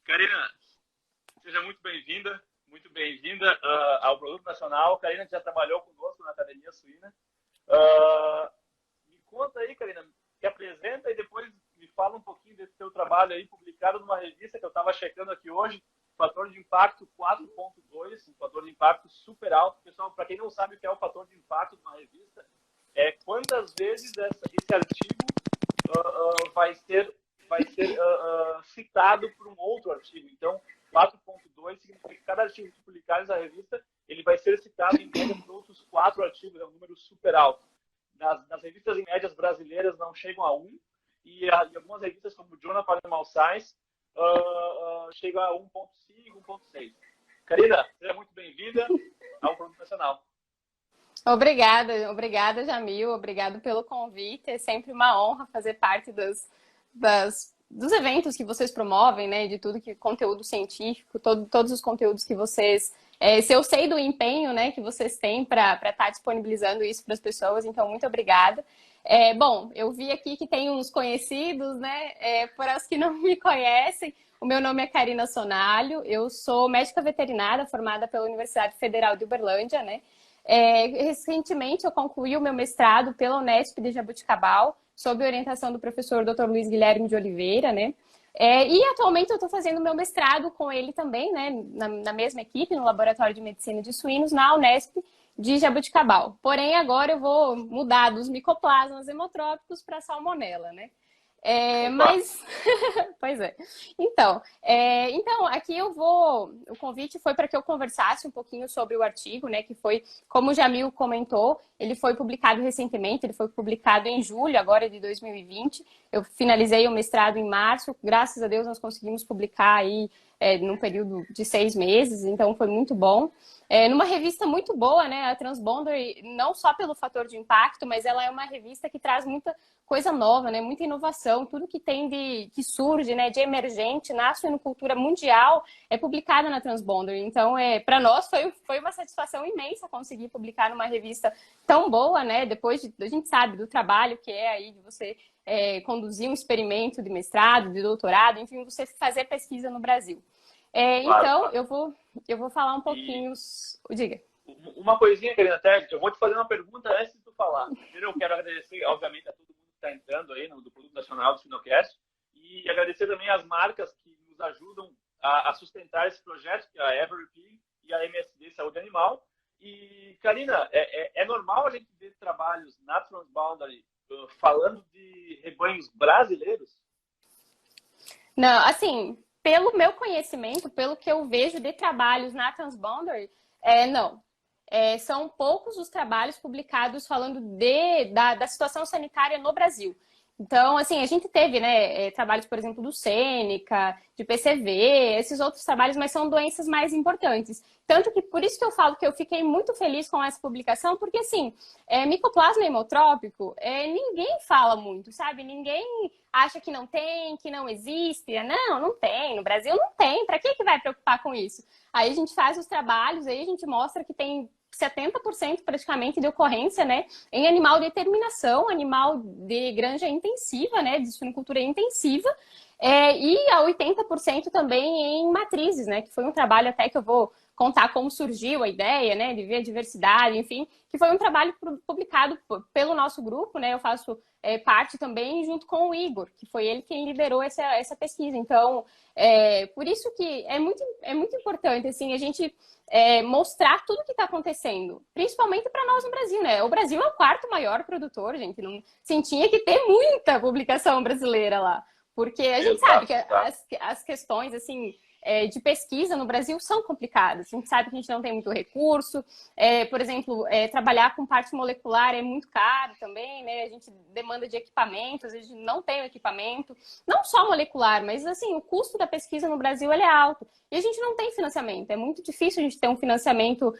Karina, seja muito bem-vinda ao Produto Nacional. Karina já trabalhou conosco na Academia Suína. Me conta aí, Karina, te apresenta e depois me fala um pouquinho desse seu trabalho aí, publicado numa revista que eu estava checando aqui hoje, Fator de Impacto 4.2, um fator de impacto super alto. Pessoal, para quem não sabe o que é o fator de impacto de uma revista, é quantas vezes esse artigo vai ser citado por um outro artigo. Então, 4.2 significa que cada artigo que publicar nessa revista, ele vai ser citado em média por outros 4 artigos, é um número super alto. Nas revistas em médias brasileiras não chegam a 1, e algumas revistas como o Journal of Animal Science chegam a 1.5, 1.6. Karina, seja muito bem-vinda ao Produto Nacional. Obrigada, Jamil. Obrigado pelo convite. É sempre uma honra fazer parte dos eventos que vocês promovem, né? De tudo que conteúdo científico, todos os conteúdos que vocês... se eu sei do empenho, né, que vocês têm para estar disponibilizando isso para as pessoas, então muito obrigada. Bom, eu vi aqui que tem uns conhecidos, né? Para os que não me conhecem, o meu nome é Karina Sonalho, eu sou médica veterinária formada pela Universidade Federal de Uberlândia, né? Recentemente eu concluí o meu mestrado pela Unesp de Jaboticabal, sob orientação do professor Dr. Luiz Guilherme de Oliveira, né? E atualmente eu estou fazendo meu mestrado com ele também, né? Na mesma equipe, no Laboratório de Medicina de Suínos, na Unesp de Jaboticabal. Porém, agora eu vou mudar dos micoplasmas hemotrópicos para salmonela, né? Mas, pois é. Então, aqui o convite foi para que eu conversasse um pouquinho sobre o artigo, né, que foi, como o Jamil comentou, ele foi publicado recentemente, ele foi publicado em julho, agora de 2020, eu finalizei o mestrado em março, graças a Deus nós conseguimos publicar aí num período de 6 meses, então foi muito bom. Numa revista muito boa, né, a Transboundary, não só pelo fator de impacto, mas ela é uma revista que traz muita coisa nova, né, muita inovação, tudo que tem que surge, né, de emergente na suinocultura mundial é publicada na Transboundary. Então, para nós foi uma satisfação imensa conseguir publicar numa revista tão boa, né, depois a gente sabe do trabalho que é aí de você conduzir um experimento de mestrado, de doutorado, enfim, você fazer pesquisa no Brasil. Então, eu vou falar um pouquinho... Diga. Uma coisinha, Karina, até eu vou te fazer uma pergunta antes de tu falar. Primeiro, eu quero agradecer, obviamente, a todo mundo que está entrando aí do Produto Nacional do Suinocast e agradecer também as marcas que nos ajudam a sustentar esse projeto, que é a Everypig e a MSD Saúde Animal. E, Karina, é normal a gente ver trabalhos na Transboundary falando de rebanhos brasileiros? Não, assim... Pelo meu conhecimento, pelo que eu vejo de trabalhos na Transboundary, não. São poucos os trabalhos publicados falando da situação sanitária no Brasil. Então, assim, a gente teve, né, trabalhos, por exemplo, do Sêneca, de PCV, esses outros trabalhos, mas são doenças mais importantes. Tanto que, por isso que eu falo que eu fiquei muito feliz com essa publicação, porque, assim, micoplasma hemotrópico, ninguém fala muito, sabe? Ninguém acha que não existe. Não tem. No Brasil não tem. Para que vai preocupar com isso? Aí a gente faz os trabalhos, aí a gente mostra que tem 70% praticamente de ocorrência, né, em animal de terminação, animal de granja intensiva, né, de suinocultura intensiva, e a 80% também em matrizes, né, que foi um trabalho até que eu vou contar como surgiu a ideia, né, de ver a diversidade, enfim, que foi um trabalho publicado pelo nosso grupo, né, eu faço parte também junto com o Igor, que foi ele quem liderou essa pesquisa. Então, por isso que é muito importante, assim, a gente mostrar tudo o que está acontecendo, principalmente para nós no Brasil, né? O Brasil é o 4º maior produtor, gente, não tinha que ter muita publicação brasileira lá, porque a gente sabe que as questões, assim, de pesquisa no Brasil são complicadas. A gente sabe que a gente não tem muito recurso. Por exemplo, trabalhar com parte molecular é muito caro também, né? A gente demanda de equipamentos, a gente não tem o equipamento. Não só molecular, mas assim, o custo da pesquisa no Brasil ele é alto. E a gente não tem financiamento. É muito difícil a gente ter um financiamento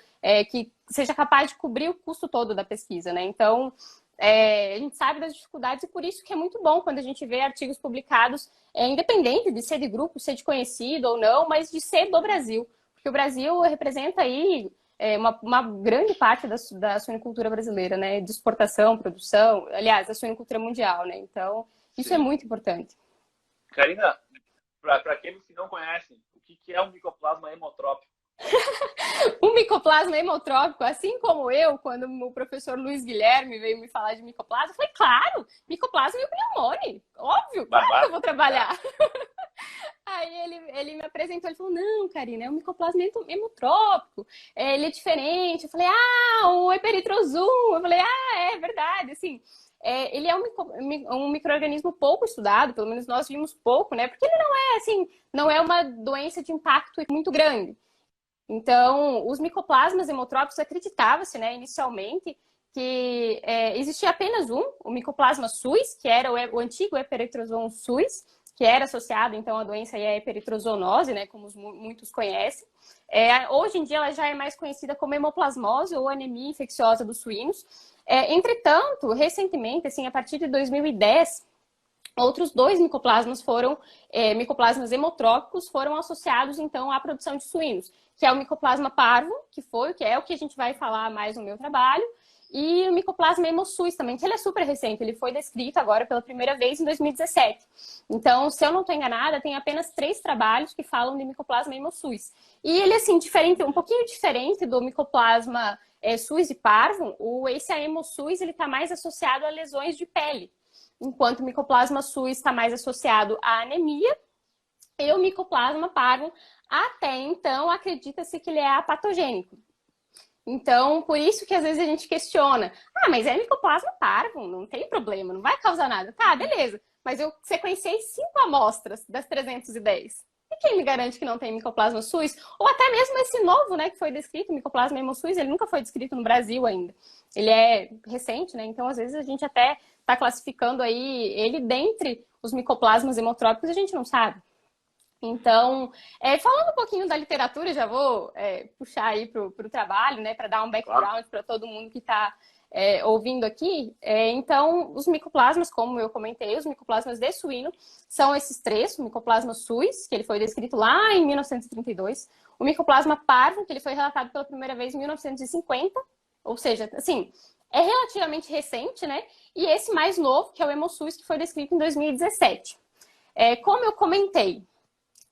que seja capaz de cobrir o custo todo da pesquisa, né? Então, a gente sabe das dificuldades e por isso que é muito bom quando a gente vê artigos publicados, independente de ser de grupo, ser de conhecido ou não, mas de ser do Brasil. Porque o Brasil representa aí uma grande parte da suinocultura brasileira, né? De exportação, produção, aliás, da suinocultura mundial, né? Então, isso é muito importante. Karina, para aqueles que não conhecem, que é um micoplasma hemotrópico? Um micoplasma hemotrópico, assim como eu, quando o professor Luiz Guilherme veio me falar de micoplasma, eu falei, claro, micoplasma e o pneumone, óbvio, claro que eu vou trabalhar. Aí ele me apresentou, ele falou, não, Karina, é um micoplasma hemotrópico, ele é diferente. Eu falei, o eperitrozum. Eu falei, é verdade, assim, ele é um micro-organismo pouco estudado, pelo menos nós vimos pouco, né, porque ele não é, assim, não é uma doença de impacto muito grande. Então, os micoplasmas hemotrópicos acreditava-se, né, inicialmente, que existia apenas o micoplasma suis, que era o antigo eperitrozom suis, que era associado, então, à doença e à eperitrozoonose, né, como muitos conhecem. Hoje em dia, ela já é mais conhecida como hemoplasmose ou anemia infecciosa dos suínos. Entretanto, recentemente, assim, a partir de 2010, outros 2 micoplasmas micoplasmas hemotrópicos foram associados, então, à produção de suínos, que é o micoplasma parvo, que é o que a gente vai falar mais no meu trabalho, e o micoplasma hemosus também, que ele é super recente, ele foi descrito agora pela primeira vez em 2017. Então, se eu não estou enganada, tem apenas 3 trabalhos que falam de micoplasma hemosus. E ele, assim, um pouquinho diferente do micoplasma suis e parvo, esse hemosus, ele está mais associado a lesões de pele, enquanto o micoplasma suis está mais associado à anemia, e o micoplasma parvo, até então, acredita-se que ele é apatogênico. Então, por isso que às vezes a gente questiona, mas é micoplasma parvo, não tem problema, não vai causar nada. Tá, beleza, mas eu sequenciei 5 amostras das 310. E quem me garante que não tem micoplasma suis? Ou até mesmo esse novo, né, que foi descrito, micoplasma hemosus, ele nunca foi descrito no Brasil ainda. Ele é recente, né, então às vezes a gente até está classificando aí ele dentre os micoplasmas hemotrópicos, a gente não sabe. Então, falando um pouquinho da literatura, já vou puxar aí para o trabalho, né, para dar um background para todo mundo que está ouvindo aqui. Então, os micoplasmas, como eu comentei, os micoplasmas de suíno são esses 3, o micoplasma suis, que ele foi descrito lá em 1932, o micoplasma parvo, que ele foi relatado pela primeira vez em 1950, ou seja, assim, é relativamente recente, né? E esse mais novo, que é o hemosus, que foi descrito em 2017. Como eu comentei,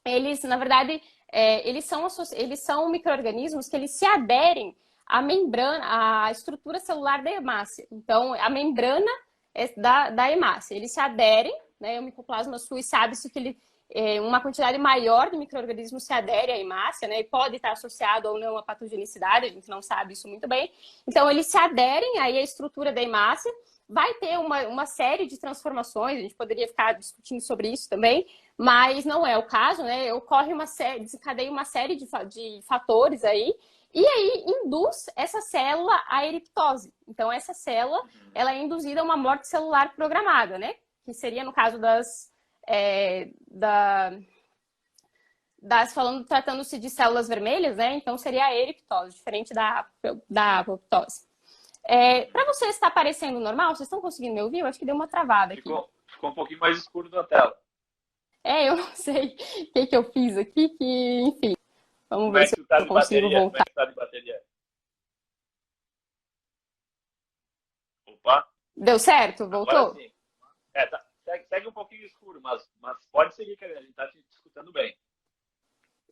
eles, na verdade, eles são micro-organismos que eles se aderem à membrana, à estrutura celular da hemácia. Então, a membrana da hemácia. Eles se aderem, né? O micoplasma suis sabe-se que uma quantidade maior de micro-organismos se adere à hemácia, né? E pode estar associado ou não à patogenicidade, a gente não sabe isso muito bem. Então, eles se aderem aí à estrutura da hemácia. Vai ter uma série de transformações, a gente poderia ficar discutindo sobre isso também, mas não é o caso, né? Desencadeia uma série de fatores aí, e aí induz essa célula à eriptose. Então, essa célula, ela é induzida a uma morte celular programada, né? Que seria no caso tratando-se de células vermelhas, né? Então, seria a eriptose, diferente da apoptose. Para vocês, está aparecendo normal? Vocês estão conseguindo me ouvir? Eu acho que deu uma travada aqui. Ficou um pouquinho mais escuro na tela. Eu não sei o que eu fiz aqui, enfim. Vamos ver se eu consigo voltar. Como é que tá de bateria? Opa! Deu certo? Voltou? Agora sim. Segue um pouquinho escuro, mas pode seguir, Karina. A gente está te escutando bem.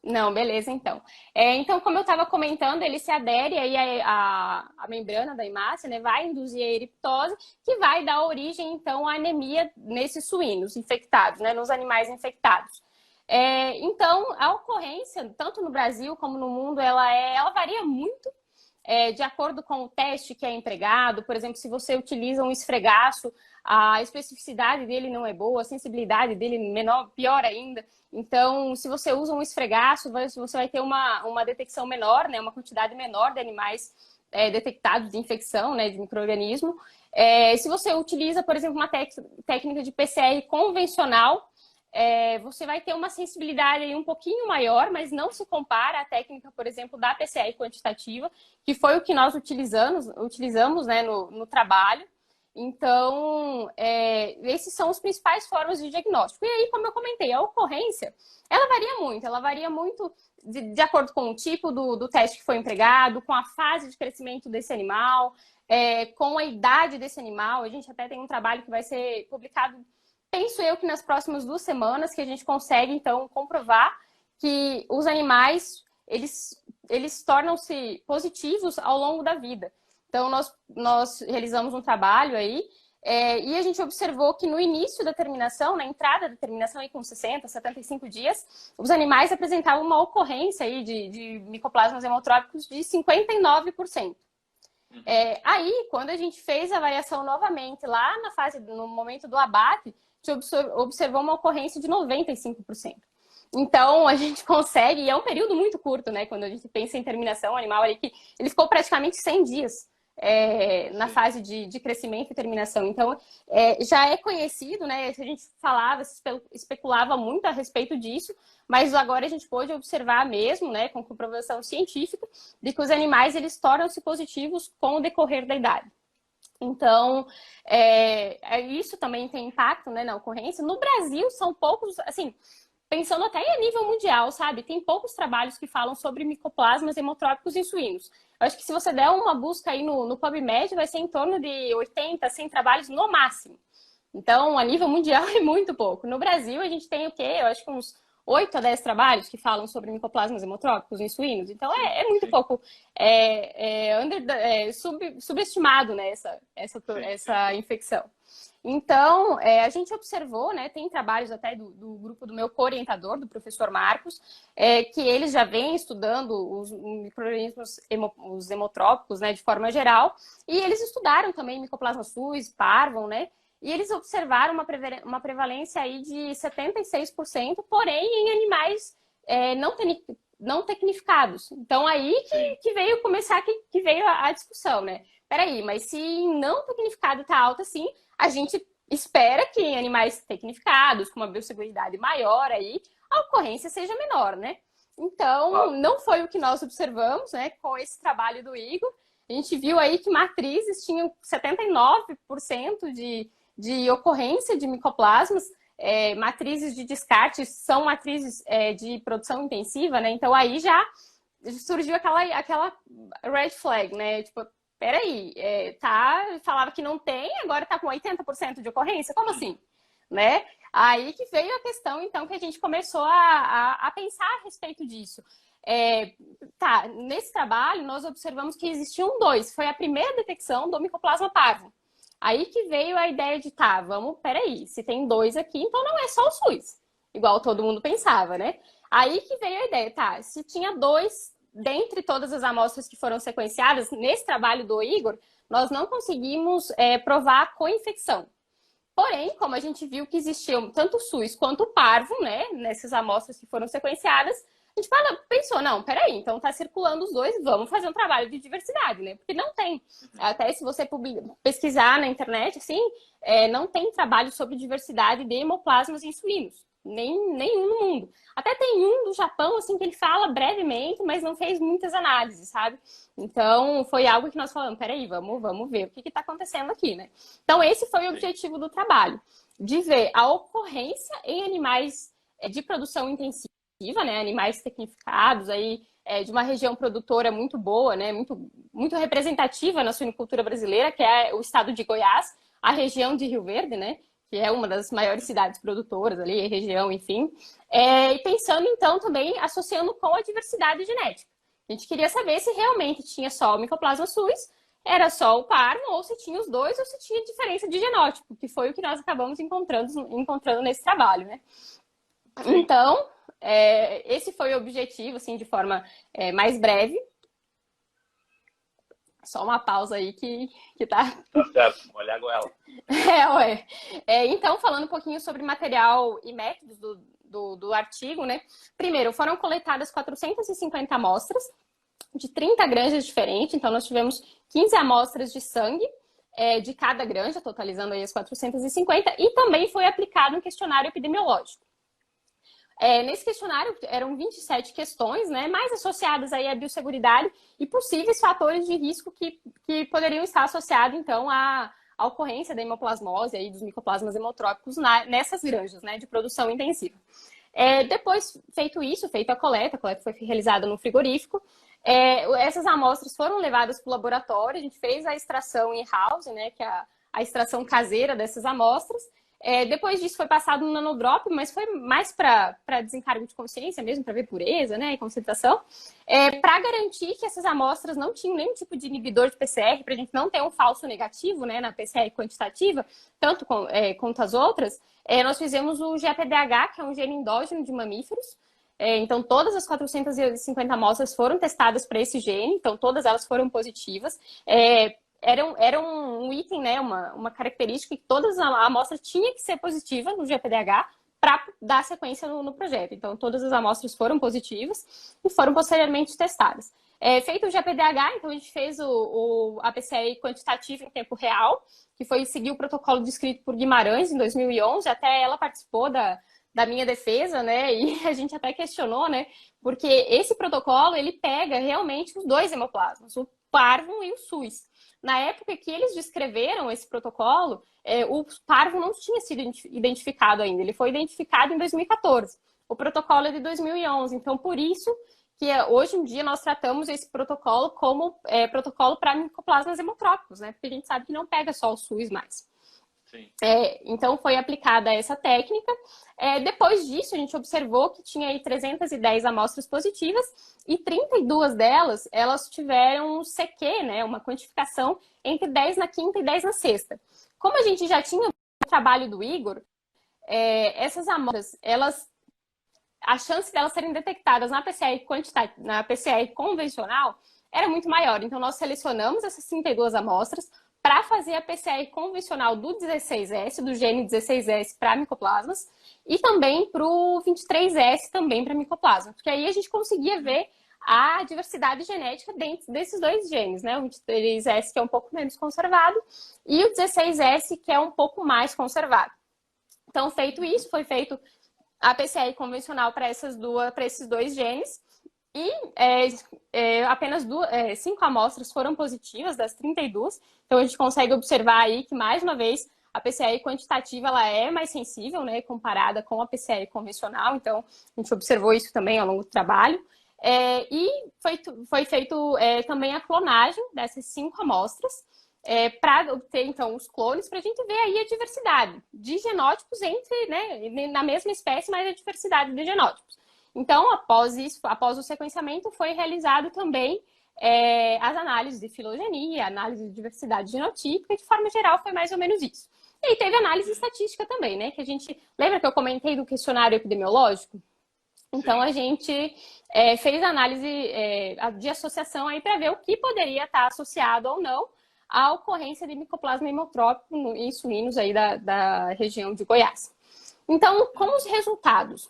Não, beleza, então. Então, como eu estava comentando, ele se adere aí à membrana da hemácia, né? Vai induzir a eriptose, que vai dar origem, então, à anemia nesses suínos infectados, né? Nos animais infectados. Então, a ocorrência, tanto no Brasil como no mundo, ela varia muito de acordo com o teste que é empregado. Por exemplo, se você utiliza um esfregaço, a especificidade dele não é boa, a sensibilidade dele menor, pior ainda. Então, se você usa um esfregaço, você vai ter uma detecção menor, né, uma quantidade menor de animais detectados de infecção, né, de micro-organismo. Se você utiliza, por exemplo, uma técnica de PCR convencional, você vai ter uma sensibilidade aí um pouquinho maior, mas não se compara à técnica, por exemplo, da PCR quantitativa, que foi o que nós utilizamos né, no trabalho. Então, esses são as principais formas de diagnóstico. E aí, como eu comentei, a ocorrência, ela varia muito de acordo com o tipo do teste que foi empregado, com a fase de crescimento desse animal, com a idade desse animal. A gente até tem um trabalho que vai ser publicado, penso eu que nas próximas 2 semanas, que a gente consegue, então, comprovar que os animais, eles tornam-se positivos ao longo da vida. Então, nós realizamos um trabalho aí, e a gente observou que no início da terminação, na entrada da terminação, aí com 60, 75 dias, os animais apresentavam uma ocorrência aí de micoplasmas hemotrópicos de 59%. Aí, quando a gente fez a avaliação novamente, lá no momento do abate, a gente observou uma ocorrência de 95%. Então, a gente consegue, e é um período muito curto, né? Quando a gente pensa em terminação, o animal ali que ele ficou praticamente 100 dias na fase de crescimento e terminação. Então, já é conhecido, né? A gente falava, especulava muito a respeito disso, mas agora a gente pôde observar mesmo, né, com comprovação científica, de que os animais, eles tornam-se positivos com o decorrer da idade. Então, isso também tem impacto, né, na ocorrência. No Brasil, são poucos, assim, pensando até em nível mundial, sabe? Tem poucos trabalhos que falam sobre micoplasmas hemotrópicos em suínos. Eu acho que se você der uma busca aí no PubMed, vai ser em torno de 80, 100 trabalhos no máximo. Então, a nível mundial é muito pouco. No Brasil, a gente tem o quê? Eu acho que uns 8 a 10 trabalhos que falam sobre micoplasmas hemotrópicos em suínos. Então, é muito pouco subestimado, né, essa infecção. Então, a gente observou, né, tem trabalhos até do grupo do meu co-orientador, do professor Marcos, que eles já vêm estudando os micro-organismos os hemotrópicos, né, de forma geral, e eles estudaram também micoplasma suis, parvum, né, e eles observaram uma prevalência aí de 76%, porém em animais não tecnificados. Então, aí que veio começar, que veio a discussão, né? Peraí, mas se em não tecnificado tá alta assim, a gente espera que em animais tecnificados, com uma biosseguridade maior aí, a ocorrência seja menor, né? Então, não foi o que nós observamos, né, com esse trabalho do Igor. A gente viu aí que matrizes tinham 79% de ocorrência de micoplasmas, matrizes de descarte são matrizes de produção intensiva, né? Então, aí já surgiu aquela red flag, né? Tipo, peraí, falava que não tem, agora tá com 80% de ocorrência? Como assim? Né? Aí que veio a questão, então, que a gente começou a pensar a respeito disso. Nesse trabalho, nós observamos que existiam 2. Foi a primeira detecção do micoplasma parvo. Aí que veio a ideia de, peraí, se tem 2 aqui, então não é só o SUS, igual todo mundo pensava, né? Aí que veio a ideia, se tinha 2, dentre todas as amostras que foram sequenciadas, nesse trabalho do Igor, nós não conseguimos provar a co-infecção. Porém, como a gente viu que existiam tanto o SUS quanto o parvo, né, nessas amostras que foram sequenciadas, a gente pensou, não, peraí, então tá circulando os 2, vamos fazer um trabalho de diversidade, né? Porque não tem. Até se você pesquisar na internet, assim, não tem trabalho sobre diversidade de hemoplasmas em suínos. Nenhum no mundo. Até tem um do Japão, assim, que ele fala brevemente, mas não fez muitas análises, sabe? Então, foi algo que nós falamos, peraí, vamos ver o que está acontecendo aqui, né? Então, esse foi o objetivo do trabalho, de ver a ocorrência em animais de produção intensiva, né? Animais tecnificados, aí, de uma região produtora muito boa, né? Muito representativa na suinicultura brasileira, que é o estado de Goiás, a região de Rio Verde, né? Que é uma das maiores cidades produtoras ali, região, enfim. E pensando, então, também associando com a diversidade genética. A gente queria saber se realmente tinha só o micoplasma suis, era só o parvo, ou se tinha os 2, ou se tinha diferença de genótipo, que foi o que nós acabamos encontrando nesse trabalho, né? Então, esse foi o objetivo, assim, de forma mais breve. Só uma pausa aí que tá... Tá certo, molhar a goela. Então, falando um pouquinho sobre material e métodos do artigo, né? Primeiro, foram coletadas 450 amostras de 30 granjas diferentes. Então, nós tivemos 15 amostras de sangue de cada granja, totalizando aí as 450. E também foi aplicado um questionário epidemiológico. Nesse questionário eram 27 questões, né, mais associadas aí à biosseguridade e possíveis fatores de risco que poderiam estar associados, então, à ocorrência da hemoplasmose e dos micoplasmas hemotrópicos nessas granjas, né, de produção intensiva. Depois, feita a coleta foi realizada no frigorífico, essas amostras foram levadas para o laboratório, a gente fez a extração in-house, né, que é a extração caseira dessas amostras. Depois disso foi passado no nanodrop, mas foi mais para desencargo de consciência mesmo, para ver pureza, né, e concentração, para garantir que essas amostras não tinham nenhum tipo de inibidor de PCR, para a gente não ter um falso negativo, né, na PCR quantitativa, tanto quanto as outras. Nós fizemos o GPDH, que é um gene endógeno de mamíferos. Então, todas as 450 amostras foram testadas para esse gene, então todas elas foram positivas. Era um item, né, uma característica que todas as amostras tinham que ser positiva no GPDH para dar sequência no projeto. Então, todas as amostras foram positivas e foram posteriormente testadas. Feito o GPDH, então a gente fez a PCR quantitativa em tempo real, que foi seguir o protocolo descrito por Guimarães em 2011, até ela participou da minha defesa, né? E a gente até questionou, né? Porque esse protocolo, ele pega realmente os dois hemoplasmas, o parvo e o SUS. Na época que eles descreveram esse protocolo, o parvo não tinha sido identificado ainda. Ele foi identificado em 2014. O protocolo é de 2011. Então, por isso que hoje em dia nós tratamos esse protocolo como protocolo para micoplasmas hemotrópicos, né? Porque a gente sabe que não pega só o SUS mais. Sim. Então, foi aplicada essa técnica. Depois disso, a gente observou que tinha aí 310 amostras positivas e 32 delas, elas tiveram um CQ, né, uma quantificação entre 10 na quinta e 10 na sexta. Como a gente já tinha o trabalho do Igor, essas amostras, a chance delas serem detectadas na PCR convencional era muito maior. Então, nós selecionamos essas 32 amostras para fazer a PCR convencional do 16S, do gene 16S para micoplasmas, e também para o 23S também para micoplasma. Porque aí a gente conseguia ver a diversidade genética dentro desses dois genes, né? O 23S, que é um pouco menos conservado, e o 16S, que é um pouco mais conservado. Então, feito isso, foi feito a PCR convencional para esses dois genes, e apenas 5 amostras foram positivas das 32. Então, a gente consegue observar aí que, mais uma vez, a PCR quantitativa ela é mais sensível, né, comparada com a PCR convencional. Então, a gente observou isso também ao longo do trabalho. E foi feito também a clonagem dessas 5 amostras para obter, então, os clones, para a gente ver aí a diversidade de genótipos na mesma espécie, mas a diversidade de genótipos. Então, após o sequenciamento, foi realizado também as análises de filogenia, análise de diversidade genotípica, e de forma geral foi mais ou menos isso. E aí teve análise estatística também, né? Que a gente. Lembra que eu comentei do questionário epidemiológico? Então, a gente fez análise de associação aí para ver o que poderia estar associado ou não à ocorrência de micoplasma hemotrópico em suínos aí da região de Goiás. Então, como os resultados?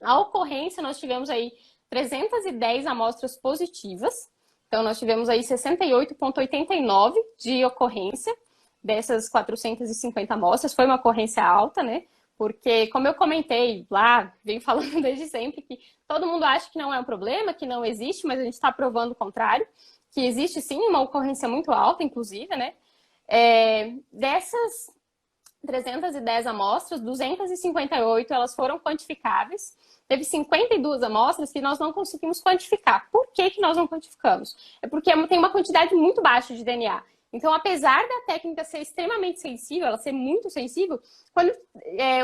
A ocorrência, nós tivemos aí 310 amostras positivas. Então, nós tivemos aí 68,89 de ocorrência dessas 450 amostras. Foi uma ocorrência alta, né? Porque, como eu comentei lá, venho falando desde sempre, que todo mundo acha que não é um problema, que não existe, mas a gente está provando o contrário, que existe sim uma ocorrência muito alta, inclusive, né? Dessas 310 amostras, 258 elas foram quantificáveis. Teve 52 amostras que nós não conseguimos quantificar. Por que nós não quantificamos? É porque tem uma quantidade muito baixa de DNA. Então, apesar da técnica ser extremamente sensível, ela ser muito sensível, quando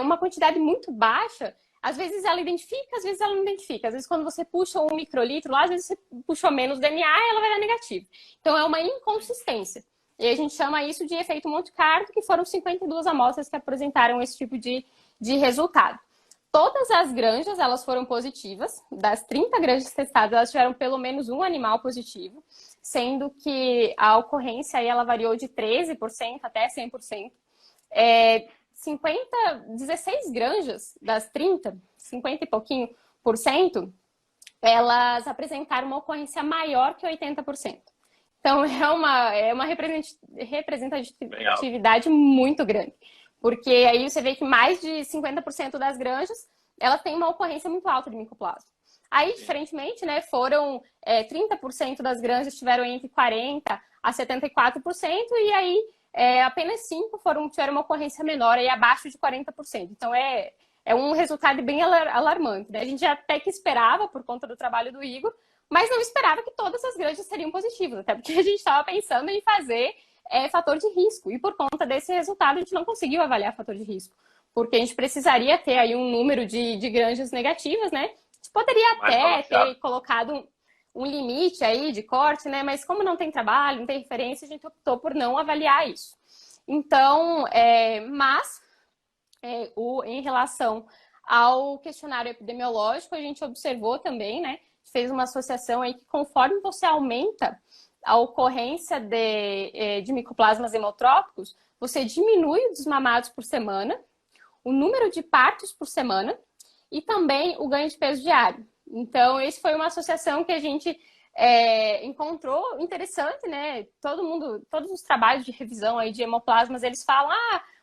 uma quantidade muito baixa, às vezes ela identifica, às vezes ela não identifica. Às vezes, quando você puxa 1 microlitro lá, às vezes você puxou menos DNA e ela vai dar negativo. Então, é uma inconsistência. E a gente chama isso de efeito Monte Carlo, que foram 52 amostras que apresentaram esse tipo de resultado. Todas as granjas, elas foram positivas. Das 30 granjas testadas, elas tiveram pelo menos um animal positivo, sendo que a ocorrência aí, ela variou de 13% até 100%. 16 granjas das 30, 50 e pouquinho por cento, elas apresentaram uma ocorrência maior que 80%. Então, é uma representatividade muito grande. Porque aí você vê que mais de 50% das granjas, elas têm uma ocorrência muito alta de micoplasma. Aí, diferentemente, né, foram 30% das granjas tiveram entre 40% a 74%, e aí apenas 5 tiveram uma ocorrência menor, aí abaixo de 40%. Então, é um resultado bem alarmante, né? A gente até que esperava, por conta do trabalho do Igor, mas não esperava que todas as granjas seriam positivas, até porque a gente estava pensando em fazer é fator de risco. E por conta desse resultado, a gente não conseguiu avaliar fator de risco. Porque a gente precisaria ter aí um número de granjas negativas, né? A gente poderia até ter colocado um limite aí de corte, né? Mas como não tem trabalho, não tem referência, a gente optou por não avaliar isso. Então, em relação ao questionário epidemiológico, a gente observou também, né? Fez uma associação aí que conforme você aumenta a ocorrência de micoplasmas hemotrópicos, você diminui os desmamados por semana, o número de partos por semana e também o ganho de peso diário. Então, esse foi uma associação que a gente encontrou interessante, né? Todos os trabalhos de revisão aí de hemoplasmas, eles falam,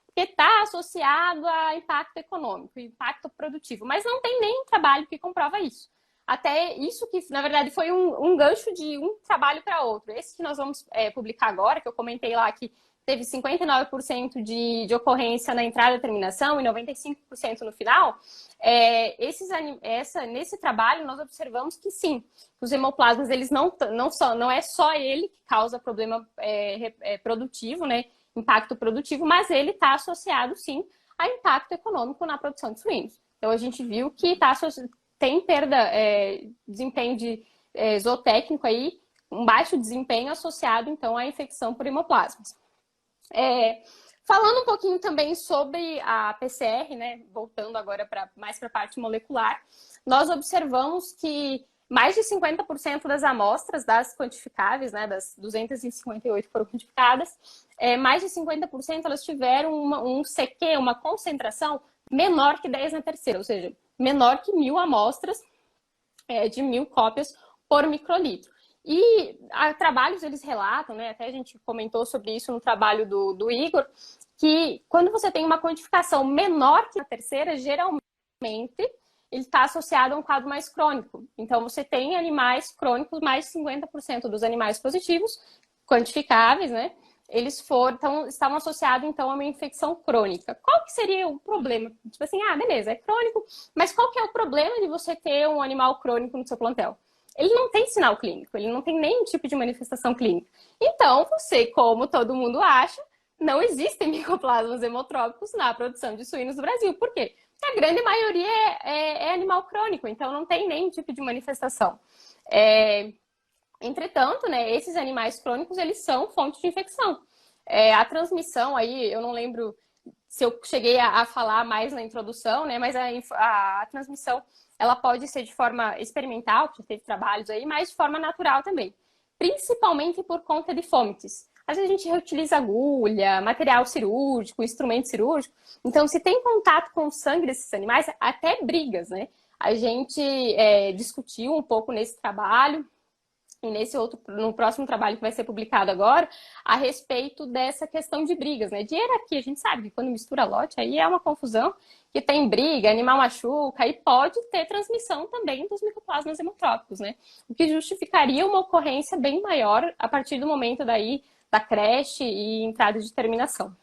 porque está associado a impacto econômico, impacto produtivo, mas não tem nenhum trabalho que comprova isso. Até isso que, na verdade, foi um gancho de um trabalho para outro. Esse que nós vamos publicar agora, que eu comentei lá que teve 59% de ocorrência na entrada e terminação e 95% no final, nesse trabalho nós observamos que sim, os hemoplasmas, eles não é só ele que causa problema produtivo, né, impacto produtivo, mas ele está associado sim a impacto econômico na produção de suínos. Então a gente viu que tem perda, desempenho zootécnico aí, um baixo desempenho associado então à infecção por hemoplasmas. Falando um pouquinho também sobre a PCR, né, voltando agora mais para a parte molecular, nós observamos que mais de 50% das amostras, das quantificáveis, né, das 258 que foram quantificadas, mais de 50% elas tiveram um CQ, uma concentração menor que 10 na terceira, ou seja, menor que 1.000 amostras de 1.000 cópias por microlitro. E trabalhos, eles relatam, né, até a gente comentou sobre isso no trabalho do Igor, que quando você tem uma quantificação menor que a terceira, geralmente ele está associado a um quadro mais crônico. Então, você tem animais crônicos, mais de 50% dos animais positivos, quantificáveis, né, estavam associados, então, a uma infecção crônica. Qual que seria o problema? Tipo assim, beleza, é crônico, mas qual que é o problema de você ter um animal crônico no seu plantel? Ele não tem sinal clínico, ele não tem nenhum tipo de manifestação clínica. Então, você, como todo mundo acha, não existem micoplasmas hemotrópicos na produção de suínos do Brasil. Por quê? Porque a grande maioria é animal crônico, então não tem nenhum tipo de manifestação. Entretanto, né, esses animais crônicos, eles são fonte de infecção. A transmissão aí, eu não lembro se eu cheguei a falar mais na introdução, né, mas a transmissão, ela pode ser de forma experimental, que já teve trabalhos aí, mas de forma natural também. Principalmente por conta de fomites. Às vezes a gente reutiliza agulha, material cirúrgico, instrumento cirúrgico. Então, se tem contato com o sangue desses animais, até brigas, né? A gente discutiu um pouco nesse trabalho e no próximo trabalho que vai ser publicado agora, a respeito dessa questão de brigas, né? De hierarquia. A gente sabe que quando mistura lote, aí é uma confusão, que tem briga, animal machuca, e pode ter transmissão também dos micoplasmas hemotrópicos, né? O que justificaria uma ocorrência bem maior a partir do momento daí da creche e entrada de terminação.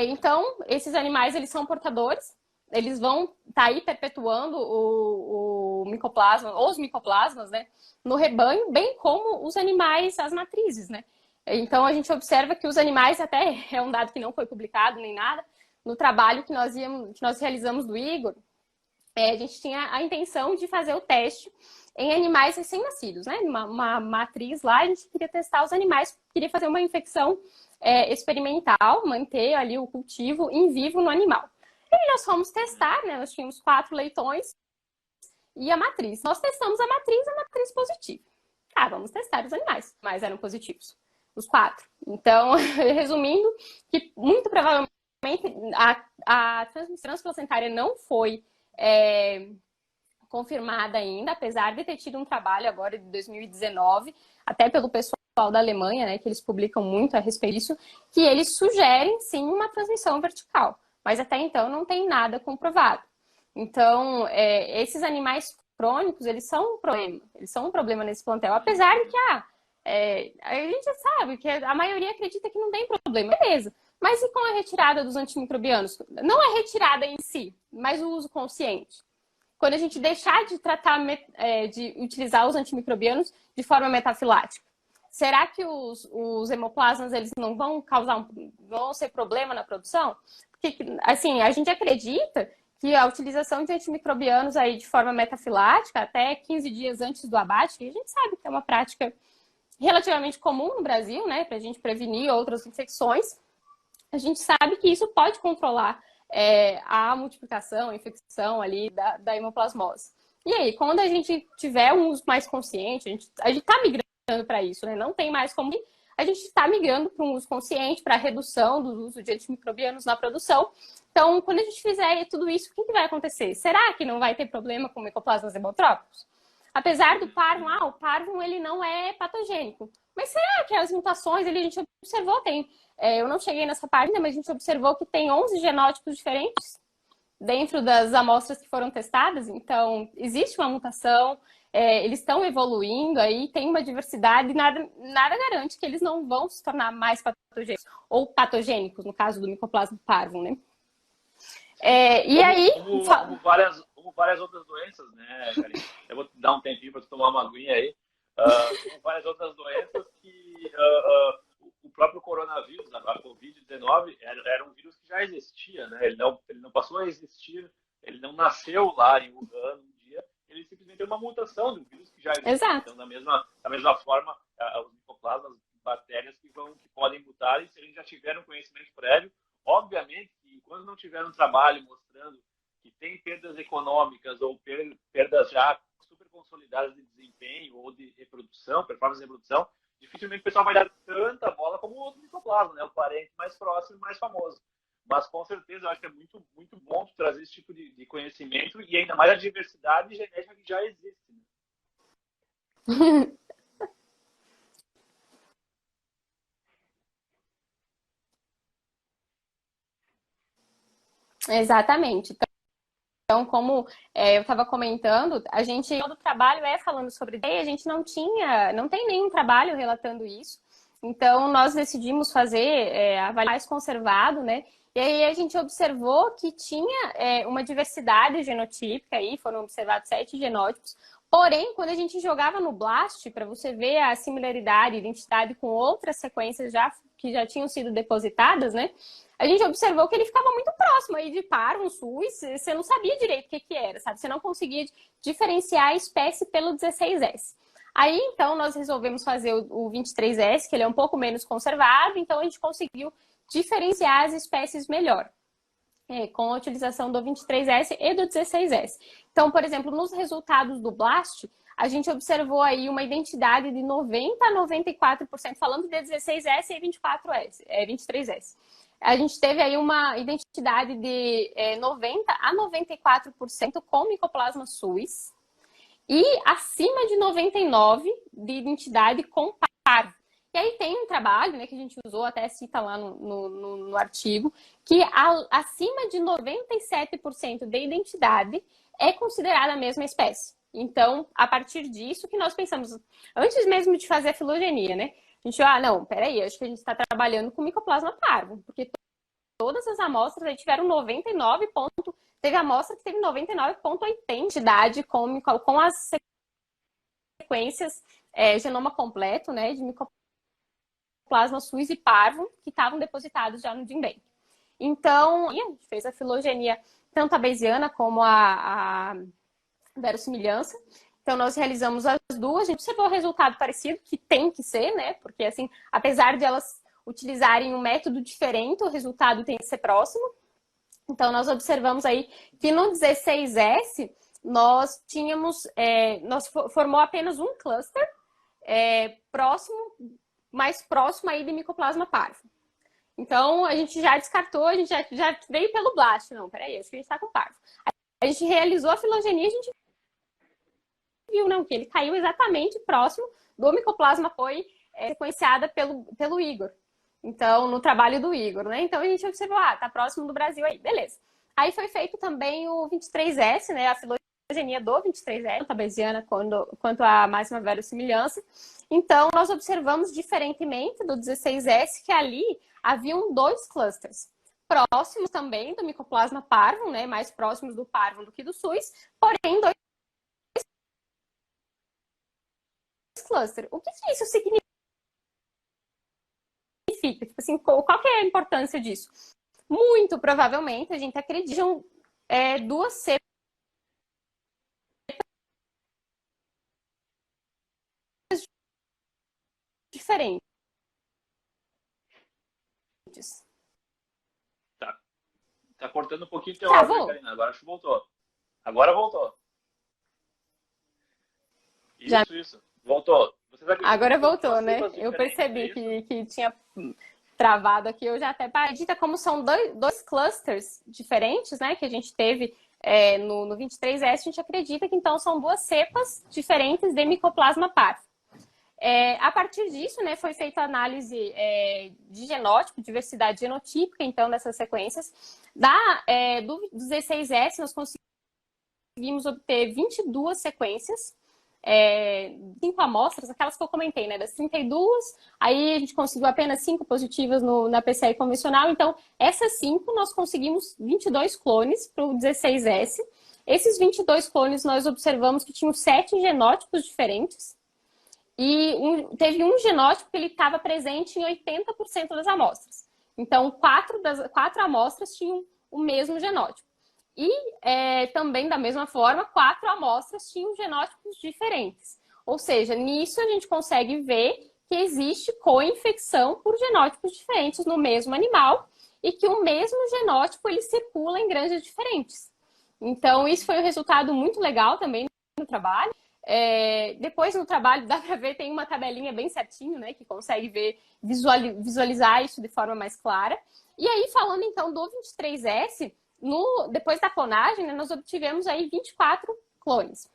Então, esses animais, eles são portadores, eles vão estar aí perpetuando os micoplasmas, né, no rebanho, bem como os animais, as matrizes, né? Então, a gente observa que os animais, até é um dado que não foi publicado nem nada, no trabalho que nós realizamos do Igor, a gente tinha a intenção de fazer o teste em animais recém-nascidos, né? Uma matriz lá, a gente queria testar os animais, queria fazer uma infecção experimental, manter ali o cultivo em vivo no animal. E nós fomos testar, né? Nós tínhamos 4 leitões e a matriz. Nós testamos a matriz positiva. Vamos testar os animais, mas eram positivos, os 4. Então, resumindo, que muito provavelmente a transmissão transplacentária não foi confirmada ainda, apesar de ter tido um trabalho agora de 2019, até pelo pessoal da Alemanha, né, que eles publicam muito a respeito disso, que eles sugerem, sim, uma transmissão vertical. Mas até então não tem nada comprovado. Então, esses animais crônicos, eles são um problema nesse plantel, apesar de que a gente sabe que a maioria acredita que não tem problema, beleza. Mas e com a retirada dos antimicrobianos? Não a retirada em si, mas o uso consciente. Quando a gente deixar de utilizar os antimicrobianos de forma metafilática. será que os hemoplasmas eles não vão causar vão ser problema na produção? Porque, assim, a gente acredita que a utilização de antimicrobianos aí de forma metafilática até 15 dias antes do abate, que a gente sabe que é uma prática relativamente comum no Brasil, né, para a gente prevenir outras infecções, a gente sabe que isso pode controlar a multiplicação, a infecção ali da hemoplasmose. E aí, quando a gente tiver um uso mais consciente, a gente está migrando para isso, né? Não tem mais como. A gente está migrando para um uso consciente, para a redução do uso de antimicrobianos na produção. Então, quando a gente fizer tudo isso, o que vai acontecer? Será que não vai ter problema com micoplasmas hemotrópicos? Apesar do parvo, o parvo ele não é patogênico. Mas será que as mutações, a gente observou, eu não cheguei nessa parte ainda, mas a gente observou que tem 11 genótipos diferentes dentro das amostras que foram testadas. Então, existe uma mutação, eles estão evoluindo aí, tem uma diversidade e nada garante que eles não vão se tornar mais patogênicos, ou patogênicos, no caso do micoplasma parvo, né? E aí... Como várias outras doenças, né, Karine? Eu vou te dar um tempinho para tu tomar uma aguinha aí. Como várias outras doenças que o próprio coronavírus, a Covid-19, era um vírus que já existia, né? Ele não passou a existir, ele não nasceu lá em Wuhan um dia, ele simplesmente é uma mutação de um vírus que já existe. Exato. Então, da mesma forma, os micoplasmas, bactérias que podem mutar, e se eles já tiveram conhecimento prévio, obviamente que quando não tiver um trabalho mostrando que tem perdas econômicas ou perdas já super consolidadas de desempenho ou de reprodução, performance de reprodução, dificilmente o pessoal vai dar tanta bola como o outro micoplasma, né? O parente mais próximo e mais famoso. Mas, com certeza, eu acho que é muito, muito bom trazer esse tipo de conhecimento e ainda mais a diversidade genética que já existe. Né? Exatamente. Então, como eu estava comentando, todo o trabalho falando sobre DEI, a gente não tem nenhum trabalho relatando isso. Então, nós decidimos fazer avaliar mais conservado, né? E aí a gente observou que tinha uma diversidade genotípica aí, foram observados 7 genótipos. Porém, quando a gente jogava no BLAST, para você ver a similaridade, identidade com outras sequências que já tinham sido depositadas, né? A gente observou que ele ficava muito próximo aí de parvo, SUS, você não sabia direito o que era, sabe? Você não conseguia diferenciar a espécie pelo 16S. Aí, então, nós resolvemos fazer o 23S, que ele é um pouco menos conservado, então a gente conseguiu diferenciar as espécies melhor, com a utilização do 23S e do 16S. Então, por exemplo, nos resultados do BLAST, a gente observou aí uma identidade de 90% a 94%, falando de 16S e 23S. A gente teve aí uma identidade de 90% a 94% com micoplasma suis e acima de 99% de identidade com parvo. E aí tem um trabalho, né, que a gente usou, até cita lá no artigo, que acima de 97% de identidade é considerada a mesma espécie. Então, a partir disso que nós pensamos, antes mesmo de fazer a filogenia, né? A gente, não, peraí, acho que a gente está trabalhando com micoplasma parvo, porque todas as amostras aí tiveram 99 pontos. Teve amostra que teve 99,80 identidade com as sequências genoma completo, né, de micoplasma suis e parvo, que estavam depositados já no GenBank. Então, a gente fez a filogenia tanto a bayesiana como a verossimilhança. Então, nós realizamos as duas, a gente observou o resultado parecido, que tem que ser, né, porque, assim, apesar de elas utilizarem um método diferente, o resultado tem que ser próximo. Então, nós observamos aí que no 16S, nós formou apenas um cluster mais próximo aí de micoplasma parvo. Então, a gente já descartou, a gente já veio pelo BLAST. Não, peraí, acho que a gente está com parvo. A gente realizou a filogenia, a gente viu, não, que ele caiu exatamente próximo do micoplasma, foi sequenciada pelo Igor. Então, no trabalho do Igor, né? Então, a gente observou, tá próximo do Brasil aí, beleza. Aí foi feito também o 23S, né? A filogenia do 23S, tanto a bayesiana quanto a máxima verossimilhança. Então, nós observamos diferentemente do 16S, que ali haviam 2 clusters. Próximos também do micoplasma parvo, né? Mais próximos do parvo do que do suis, porém 2 clusters. O que isso significa? significa? Tipo assim, qual que é a importância disso? Muito provavelmente a gente acredita duas cepas diferentes. Tá cortando um pouquinho teu áudio, Travou? Karina. Agora acho que voltou. Agora voltou. Já. Isso. Voltou. Vocês acreditam Agora que são voltou, duas né? cepas Eu diferentes, é percebi isso? que tinha travado aqui. Eu já até acredita como são dois clusters diferentes, né? Que a gente teve no 23S, a gente acredita que então são duas cepas diferentes de Mycoplasma parvo. A partir disso, né, foi feita a análise de genótipo, diversidade genotípica, então, dessas sequências. Do 16S, nós conseguimos obter 22 sequências, 5 amostras, aquelas que eu comentei, né, das 32, aí a gente conseguiu apenas 5 positivas na PCI convencional, então, essas 5 nós conseguimos 22 clones para o 16S. Esses 22 clones nós observamos que tinham 7 genótipos diferentes, e teve um genótipo que ele estava presente em 80% das amostras. Então, 4 amostras tinham o mesmo genótipo. E também, da mesma forma, 4 amostras tinham genótipos diferentes. Ou seja, nisso a gente consegue ver que existe co-infecção por genótipos diferentes no mesmo animal e que o mesmo genótipo ele circula em granjas diferentes. Então, isso foi um resultado muito legal também no trabalho. Depois no trabalho dá para ver, tem uma tabelinha bem certinho, né, que consegue ver, visualizar isso de forma mais clara. E aí, falando então do 23S, depois da clonagem, né, nós obtivemos aí 24 clones.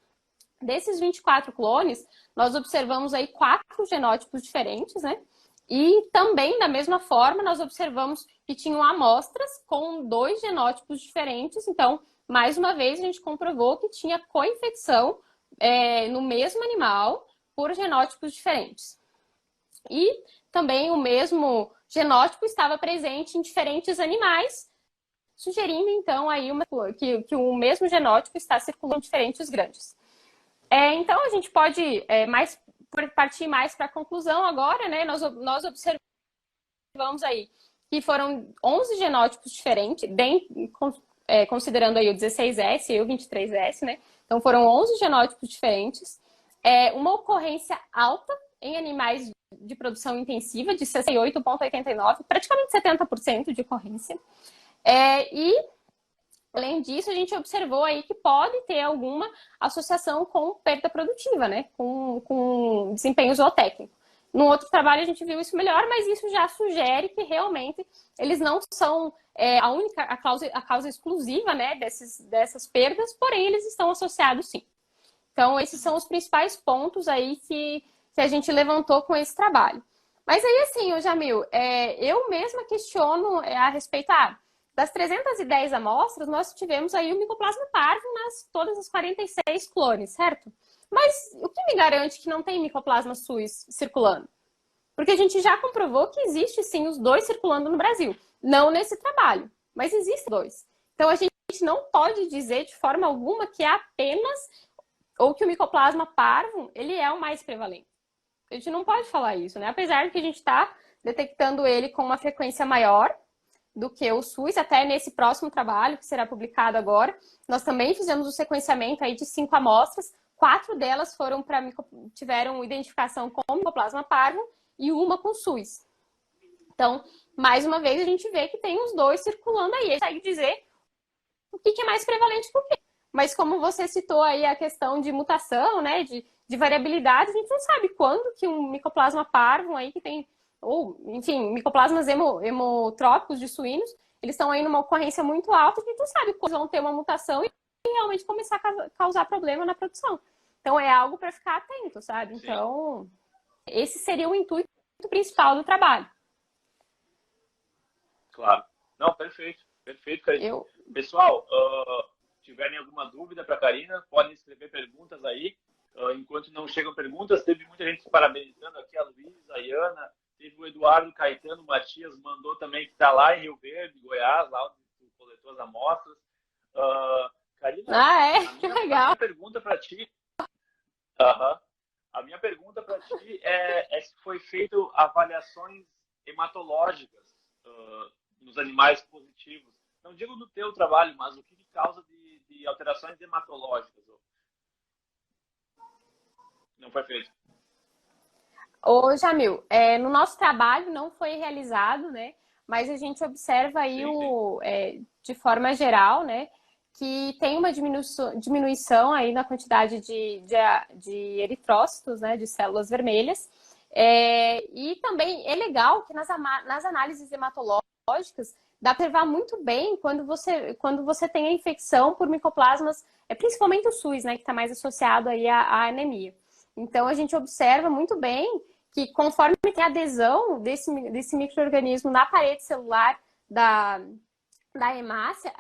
Desses 24 clones, nós observamos aí 4 genótipos diferentes, né? E também, da mesma forma, nós observamos que tinham amostras com 2 genótipos diferentes. Então, mais uma vez, a gente comprovou que tinha co-infecção no mesmo animal por genótipos diferentes. E também o mesmo genótipo estava presente em diferentes animais, sugerindo então aí que o mesmo genótipo está circulando em diferentes grandes. Então a gente pode partir mais para a conclusão agora, né? Nós observamos aí que foram 11 genótipos diferentes, considerando aí o 16S e o 23S, né? Então foram 11 genótipos diferentes, uma ocorrência alta em animais de produção intensiva de 68,89, praticamente 70% de ocorrência. E, além disso, a gente observou aí que pode ter alguma associação com perda produtiva, né? Com desempenho zootécnico. No outro trabalho a gente viu isso melhor, mas isso já sugere que realmente eles não são a causa exclusiva, né, dessas perdas, porém eles estão associados sim. Então, esses são os principais pontos aí que a gente levantou com esse trabalho. Mas aí, assim, Jamil, eu mesma questiono a respeito das 310 amostras, nós tivemos aí o Mycoplasma parvo todas as 46 clones, certo? Mas o que me garante que não tem Mycoplasma suis circulando? Porque a gente já comprovou que existe sim os 2 circulando no Brasil. Não nesse trabalho, mas existem 2. Então a gente não pode dizer de forma alguma que é apenas ou que o Mycoplasma parvo ele é o mais prevalente. A gente não pode falar isso, né? Apesar de que a gente está detectando ele com uma frequência maior do que o SUS, até nesse próximo trabalho que será publicado agora, nós também fizemos o sequenciamento aí de 5 amostras, 4 delas tiveram identificação com Mycoplasma parvo e uma com SUS. Então, mais uma vez, a gente vê que tem os 2 circulando aí. A gente consegue dizer o que é mais prevalente que o quê. Mas como você citou aí a questão de mutação, né, de variabilidade, a gente não sabe quando que um Mycoplasma parvo aí que tem, ou, enfim, micoplasmas hemotrópicos de suínos, eles estão aí numa ocorrência muito alta, a gente não sabe quando vão ter uma mutação e realmente começar a causar problema na produção. Então, é algo para ficar atento, sabe? Sim. Então, esse seria o intuito principal do trabalho. Claro. Não, perfeito. Perfeito, Karina. Pessoal, tiverem alguma dúvida para a Karina, podem escrever perguntas aí. Enquanto não chegam perguntas, teve muita gente se parabenizando aqui, a Luísa, a Iana, teve o Eduardo Caetano, o Matias mandou também, que está lá em Rio Verde, Goiás, lá onde coletou as amostras. Karina, que legal. A minha pergunta para ti, a minha pergunta para ti é se foi feito avaliações hematológicas nos animais positivos. Não digo no teu trabalho, mas o que causa de alterações hematológicas? Não foi feito. Ô, Jamil, no nosso trabalho não foi realizado, né? Mas a gente observa aí de forma geral, né? Que tem uma diminuição aí na quantidade de eritrócitos, né? De células vermelhas. E também é legal que nas análises hematológicas dá para observar muito bem quando você tem a infecção por micoplasmas, principalmente o SUS, né? Que está mais associado aí à anemia. Então, a gente observa muito bem que conforme tem adesão desse micro-organismo na parede celular da hemácia,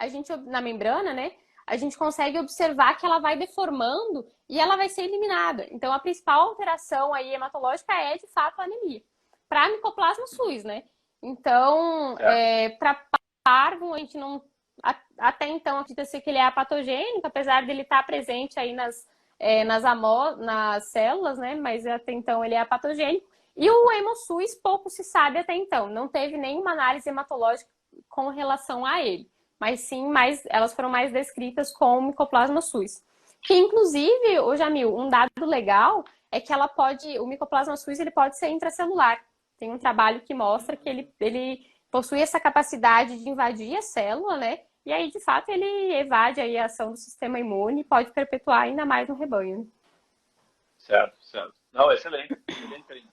na membrana, né, a gente consegue observar que ela vai deformando e ela vai ser eliminada. Então, a principal alteração aí hematológica é, de fato, a anemia. Para micoplasma SUS, né? Então, para parvo, a gente não... Até então, acredita-se que ele é apatogênico, apesar dele estar presente aí nas células, né? Mas até então ele é patogênico. E o hemoSUS pouco se sabe até então. Não teve nenhuma análise hematológica com relação a ele. Mas sim, elas foram mais descritas com o micoplasma SUS. Que, inclusive, ô Jamil, um dado legal é que o micoplasma SUS ele pode ser intracelular. Tem um trabalho que mostra que ele possui essa capacidade de invadir a célula, né? E aí, de fato, ele evade aí a ação do sistema imune e pode perpetuar ainda mais no rebanho. Certo. Não, excelente, Karina.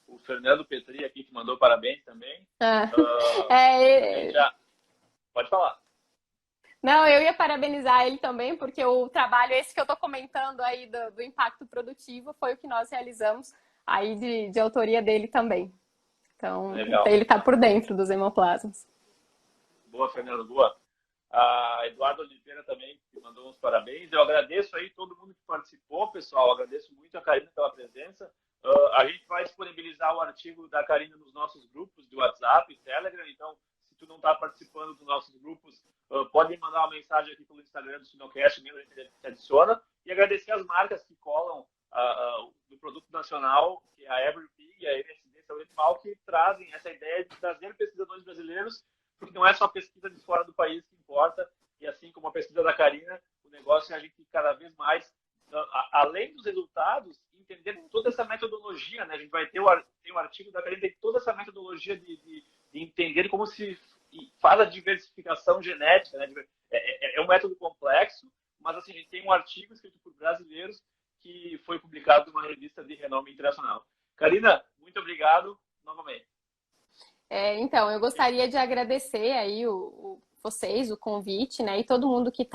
O Fernando Petri aqui que mandou parabéns também. Pode falar. Não, eu ia parabenizar ele também, porque o trabalho esse que eu estou comentando aí do impacto produtivo foi o que nós realizamos aí de autoria dele também. Então, legal. Ele está por dentro dos hemoplasmas. Boa, Fernando, boa. A Eduardo Oliveira também que mandou uns parabéns. Eu agradeço aí todo mundo que participou, pessoal. Eu agradeço muito a Karina pela presença. A gente vai disponibilizar o artigo da Karina nos nossos grupos de WhatsApp e Telegram. Então, se tu não está participando dos nossos grupos, pode mandar uma mensagem aqui pelo Instagram do Sinocast, mesmo a gente te adiciona. E agradecer as marcas que colam do produto nacional, que é a Everpig e a MSD Saúde Animal, que trazem essa ideia de trazer pesquisadores brasileiros, porque não é só a pesquisa de fora do país que importa, e assim como a pesquisa da Karina, o negócio é a gente cada vez mais, além dos resultados, entender toda essa metodologia, né? A gente vai ter o artigo da Karina, tem toda essa metodologia de entender como se faz a diversificação genética, né? É um método complexo, mas assim, a gente tem um artigo escrito por brasileiros que foi publicado numa revista de renome internacional. Karina, muito obrigado novamente. Então, eu gostaria de agradecer aí vocês, o convite, né? E todo mundo que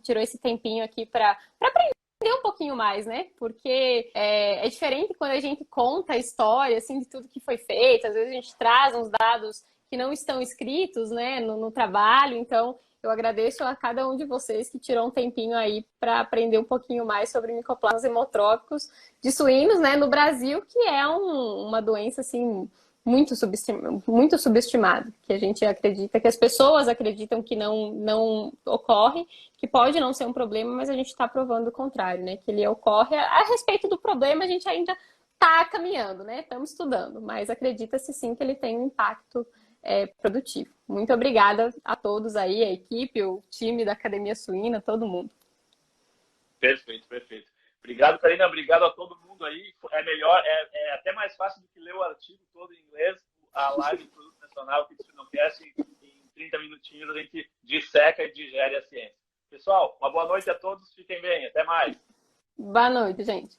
tirou esse tempinho aqui para aprender um pouquinho mais, né? Porque é diferente quando a gente conta a história, assim, de tudo que foi feito. Às vezes a gente traz uns dados que não estão escritos, né, no trabalho. Então, eu agradeço a cada um de vocês que tirou um tempinho aí para aprender um pouquinho mais sobre micoplasmas hemotrópicos de suínos, né, no Brasil, que é uma doença, assim, muito subestimada, que a gente acredita, que as pessoas acreditam que não ocorre, que pode não ser um problema, mas a gente está provando o contrário, né? Que ele ocorre. A respeito do problema, a gente ainda está caminhando, né? Estamos estudando, mas acredita-se sim que ele tem um impacto produtivo. Muito obrigada a todos aí, a equipe, o time da Academia Suína, todo mundo. Perfeito. Obrigado, Karina. Obrigado a todo mundo aí. É melhor, é até mais fácil do que ler o artigo todo em inglês. A live do Produto Nacional, que se não quer, em 30 minutinhos a gente disseca e digere a ciência. Pessoal, uma boa noite a todos. Fiquem bem. Até mais. Boa noite, gente.